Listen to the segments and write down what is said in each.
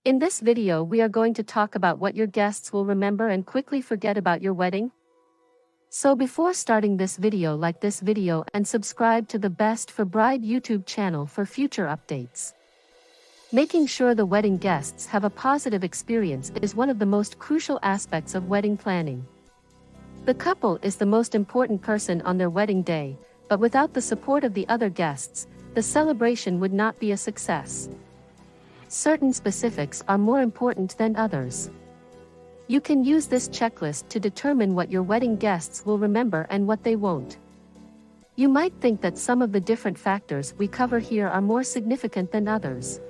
In this video, we are going to talk about what your guests will remember and quickly forget about your wedding. So before starting this video, like this video and subscribe to the Best for Bride YouTube channel for future updates. Making sure the wedding guests have a positive experience is one of the most crucial aspects of wedding planning. The couple is the most important person on their wedding day, but without the support of the other guests, the celebration would not be a success. Certain specifics are more important than others. You can use this checklist to determine what your wedding guests will remember and what they won't. You might think that some of the different factors we cover here are more significant than others.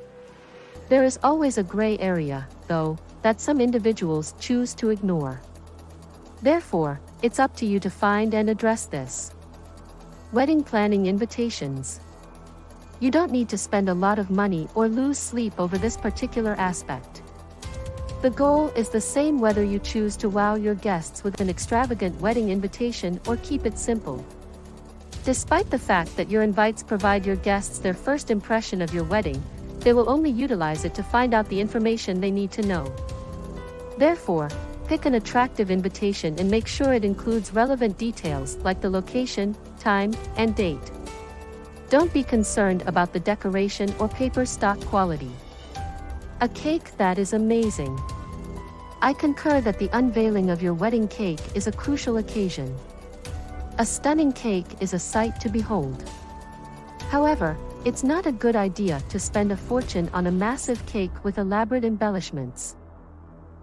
There is always a gray area, though, that some individuals choose to ignore. Therefore, it's up to you to find and address this. Wedding planning invitations. You don't need to spend a lot of money or lose sleep over this particular aspect. The goal is the same whether you choose to wow your guests with an extravagant wedding invitation or keep it simple. Despite the fact that your invites provide your guests their first impression of your wedding, they will only utilize it to find out the information they need to know. Therefore, pick an attractive invitation and make sure it includes relevant details like the location, time, and date. Don't be concerned about the decoration or paper stock quality. A cake that is amazing. I concur that the unveiling of your wedding cake is a crucial occasion. A stunning cake is a sight to behold. However, it's not a good idea to spend a fortune on a massive cake with elaborate embellishments.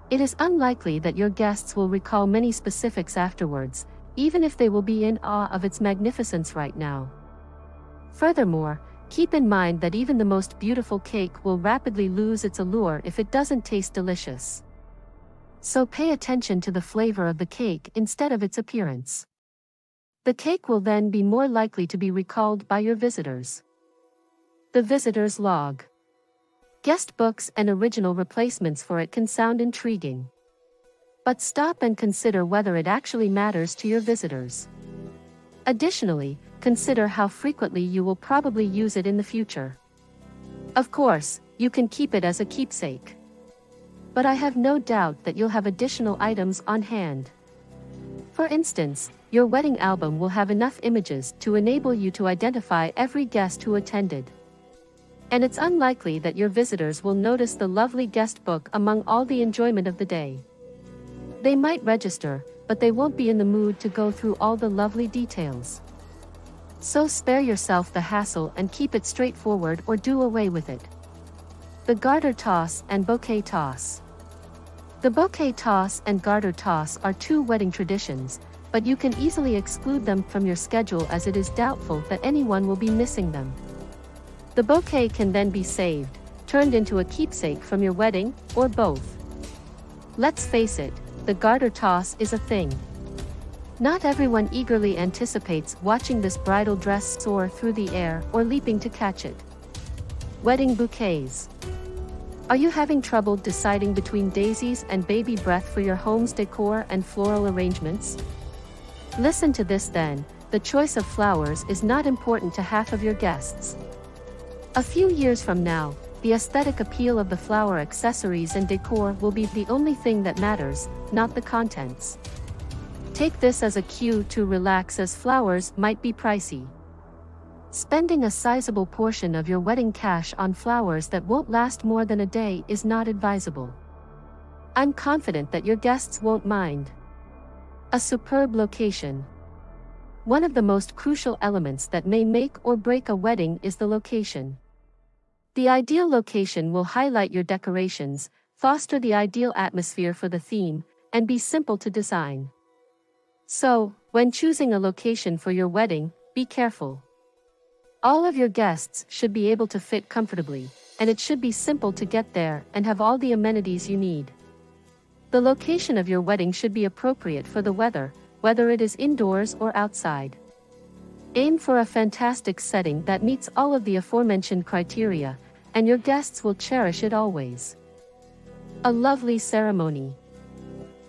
It is unlikely that your guests will recall many specifics afterwards, even if they will be in awe of its magnificence right now. Furthermore, keep in mind that even the most beautiful cake will rapidly lose its allure if it doesn't taste delicious. So pay attention to the flavor of the cake instead of its appearance. The cake will then be more likely to be recalled by your visitors. The visitor's log. Guest books and original replacements for it can sound intriguing. But stop and consider whether it actually matters to your visitors. Additionally, consider how frequently you will probably use it in the future. Of course, you can keep it as a keepsake. But I have no doubt that you'll have additional items on hand. For instance, your wedding album will have enough images to enable you to identify every guest who attended. And it's unlikely that your visitors will notice the lovely guest book among all the enjoyment of the day. They might register, but they won't be in the mood to go through all the lovely details. So spare yourself the hassle and keep it straightforward or do away with it. The garter toss and bouquet toss. The bouquet toss and garter toss are two wedding traditions, but you can easily exclude them from your schedule as it is doubtful that anyone will be missing them. The bouquet can then be saved, turned into a keepsake from your wedding, or both. Let's face it, the garter toss is a thing. Not everyone eagerly anticipates watching this bridal dress soar through the air or leaping to catch it. Wedding bouquets. Are you having trouble deciding between daisies and baby breath for your home's decor and floral arrangements? Listen to this then, the choice of flowers is not important to half of your guests. A few years from now, the aesthetic appeal of the flower accessories and decor will be the only thing that matters, not the contents. Take this as a cue to relax as flowers might be pricey. Spending a sizable portion of your wedding cash on flowers that won't last more than a day is not advisable. I'm confident that your guests won't mind. A superb location. One of the most crucial elements that may make or break a wedding is the location. The ideal location will highlight your decorations, foster the ideal atmosphere for the theme, and be simple to design. So, when choosing a location for your wedding, be careful. All of your guests should be able to fit comfortably, and it should be simple to get there and have all the amenities you need. The location of your wedding should be appropriate for the weather, whether it is indoors or outside. Aim for a fantastic setting that meets all of the aforementioned criteria, and your guests will cherish it always. A lovely ceremony.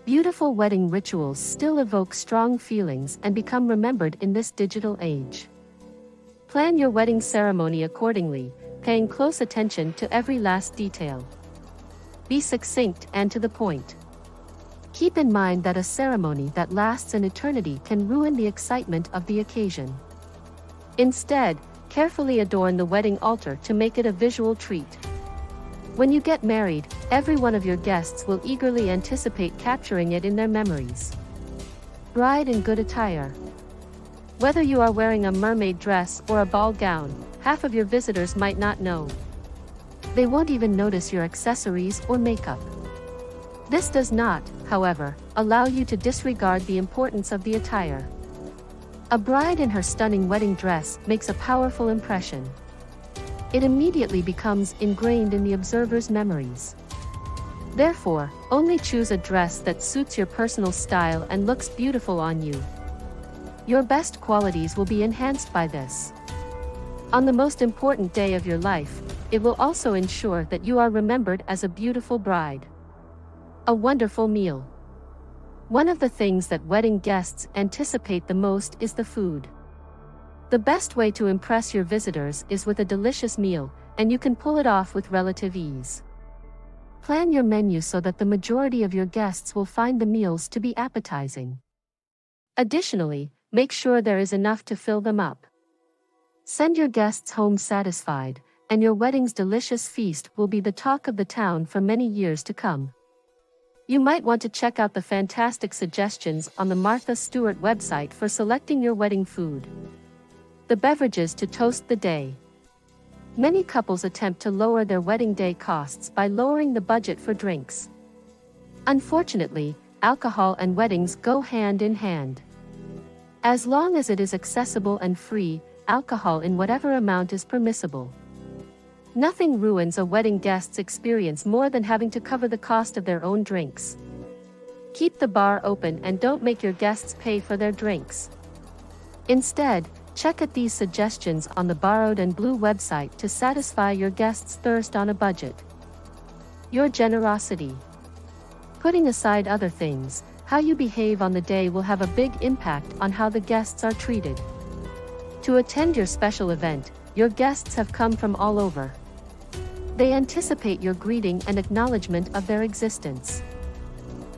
Beautiful wedding rituals still evoke strong feelings and become remembered in this digital age. Plan your wedding ceremony accordingly, paying close attention to every last detail. be succinct and to the point. Keep in mind that a ceremony that lasts an eternity can ruin the excitement of the occasion. Instead, carefully adorn the wedding altar to make it a visual treat. When you get married, every one of your guests will eagerly anticipate capturing it in their memories. Bride in good attire. Whether you are wearing a mermaid dress or a ball gown, half of your visitors might not know. They won't even notice your accessories or makeup. This does not, however, allow you to disregard the importance of the attire. A bride in her stunning wedding dress makes a powerful impression. It immediately becomes ingrained in the observer's memories. Therefore, only choose a dress that suits your personal style and looks beautiful on you. Your best qualities will be enhanced by this. On the most important day of your life, it will also ensure that you are remembered as a beautiful bride. A wonderful meal. One of the things that wedding guests anticipate the most is the food. The best way to impress your visitors is with a delicious meal, and you can pull it off with relative ease. Plan your menu so that the majority of your guests will find the meals to be appetizing. Additionally, make sure there is enough to fill them up. Send your guests home satisfied, and your wedding's delicious feast will be the talk of the town for many years to come. You might want to check out the fantastic suggestions on the Martha Stewart website for selecting your wedding food. The beverages to toast the day. Many couples attempt to lower their wedding day costs by lowering the budget for drinks. Unfortunately, alcohol and weddings go hand in hand. As long as it is accessible and free, alcohol in whatever amount is permissible. Nothing ruins a wedding guest's experience more than having to cover the cost of their own drinks. Keep the bar open and don't make your guests pay for their drinks. Instead, check out these suggestions on the Borrowed and Blue website to satisfy your guests' thirst on a budget. Your generosity. Putting aside other things, how you behave on the day will have a big impact on how the guests are treated. To attend your special event, your guests have come from all over. They anticipate your greeting and acknowledgement of their existence.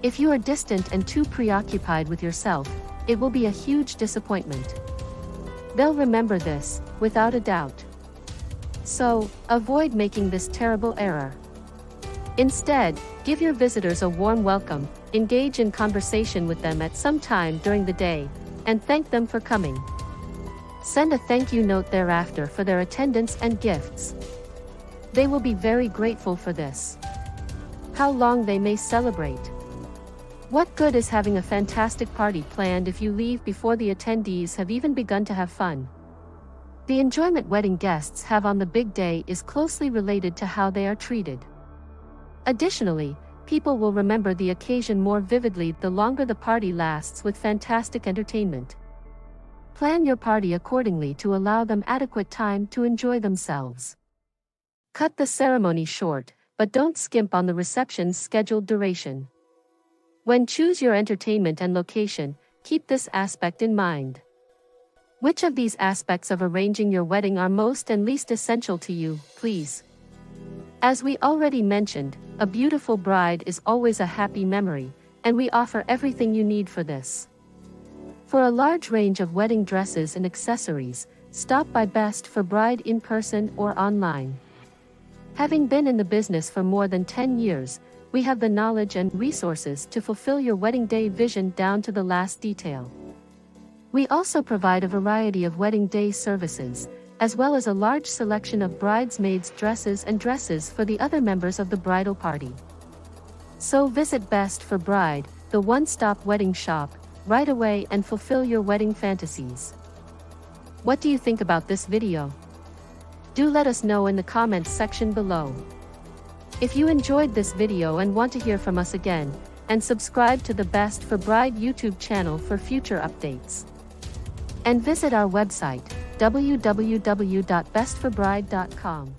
If you are distant and too preoccupied with yourself, it will be a huge disappointment. They'll remember this, without a doubt. So, avoid making this terrible error. Instead, give your visitors a warm welcome, engage in conversation with them at some time during the day, and thank them for coming. Send a thank you note thereafter for their attendance and gifts. They will be very grateful for this. How long they may celebrate. What good is having a fantastic party planned if you leave before the attendees have even begun to have fun? The enjoyment wedding guests have on the big day is closely related to how they are treated. Additionally, people will remember the occasion more vividly the longer the party lasts with fantastic entertainment. Plan your party accordingly to allow them adequate time to enjoy themselves. Cut the ceremony short, but don't skimp on the reception's scheduled duration. When choose your entertainment and location, keep this aspect in mind. Which of these aspects of arranging your wedding are most and least essential to you, please? As we already mentioned, a beautiful bride is always a happy memory, and we offer everything you need for this. For a large range of wedding dresses and accessories, stop by Best for Bride in person or online. Having been in the business for more than 10 years, we have the knowledge and resources to fulfill your wedding day vision down to the last detail. We also provide a variety of wedding day services, as well as a large selection of bridesmaids' dresses and dresses for the other members of the bridal party. So visit Best for Bride, the one-stop wedding shop, right away and fulfill your wedding fantasies. What do you think about this video? Do let us know in the comments section below. If you enjoyed this video and want to hear from us again, and subscribe to the Best for Bride YouTube channel for future updates. And visit our website, www.bestforbride.com.